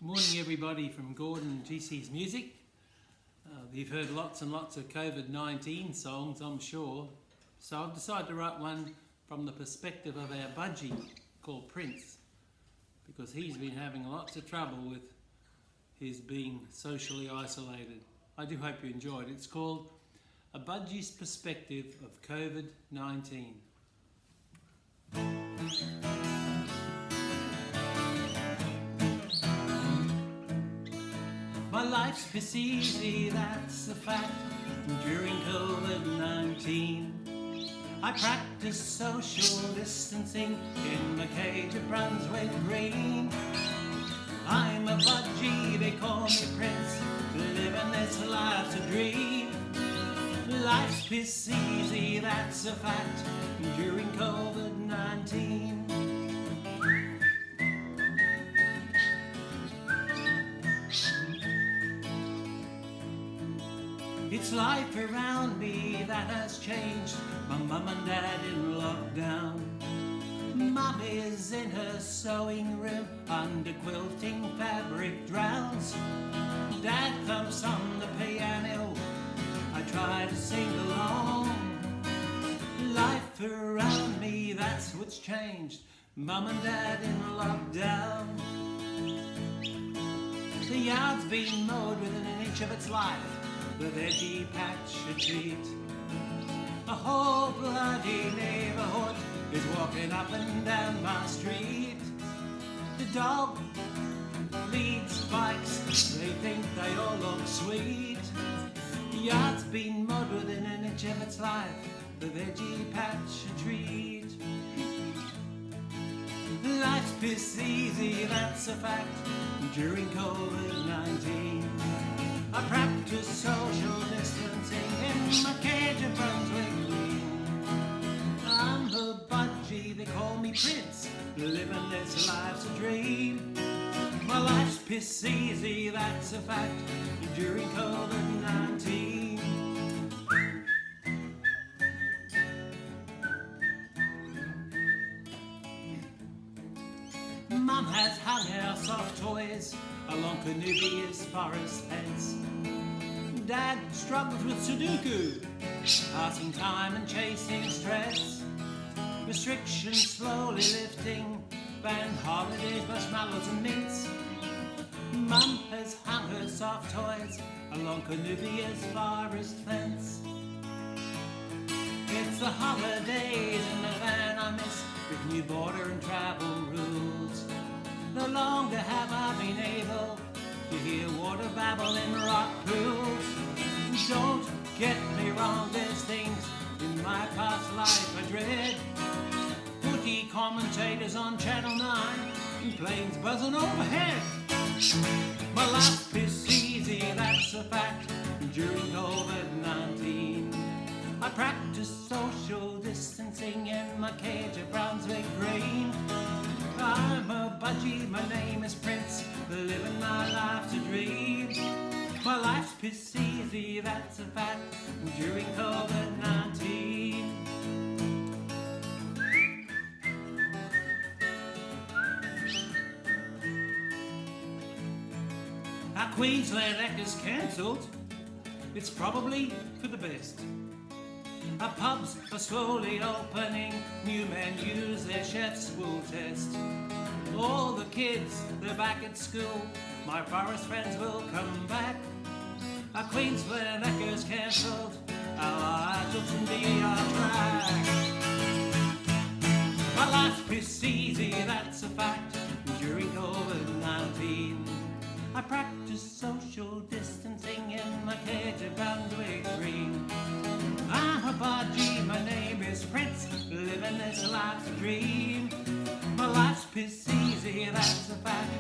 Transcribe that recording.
Morning everybody from Gordon GC'sMUSIK. You've heard lots and lots of COVID-19 songs, I'm sure. So I've decided to write one from the perspective of our Budgie called Prince, because he's been having lots of trouble with his being socially isolated. I do hope you enjoy it. It's called A Budgie's Perspective of COVID-19. My life's piss easy, that's a fact. During COVID-19, I practice social distancing in my cage at Brunswick Green. I'm a budgie, they call me Prince, living this life's a dream. Life's piss easy, that's a fact. During COVID-19. It's life around me that has changed. My mum and dad in lockdown. Mum is in her sewing room under quilting fabric drowns. Dad thumps on the piano. I try to sing along. Life around me, that's what's changed. Mum and dad in lockdown. The yard's been mowed within an inch of its life. The veggie patch a treat. A whole bloody neighborhood is walking up and down my street. The dog leads bikes, they think they all look sweet. The yard's been mowed within an inch of its life. The veggie patch a treat. Life's piss easy, that's a fact. During COVID-19, I practice social distancing in my cage at Brunswick Green. I'm a budgie, they call me Prince, living this life's a dream. My life's piss easy, that's a fact. During COVID-19. Mum has hung our soft toys along Canubia's forest fence. Dad struggles with Sudoku, passing time and chasing stress. Restrictions slowly lifting, banned holidays, marshmallows and mints. Mum has hung her soft toys along Canubia's forest fence. It's the holidays in the van I miss, with new border and travel rules. No longer have I been able to hear water babble in rock pools. Don't get me wrong, there's things in my past life I dread. Footy commentators on Channel 9 and planes buzzing overhead. My life's piss easy, that's a fact. During COVID-19, I practice social distancing in my cage at Brunswick Green. I'm a budgie, my name is Prince, living my life's a dream. My life's piss easy, that's a fact. During COVID-19. Our Queensland act is cancelled. It's probably for the best. Our pubs are slowly opening, new menus their chefs will test. All the kids, they're back at school, my forest friends will come back. Our Queensland echo's cancelled, our adults and be on track. My life's piss easy, that's a fact. During COVID-19, I practice social distancing in my cage at Brunswick Green. I'm a budgie, my name is Prince, living this life's a dream. My life's piss easy, that's a fact.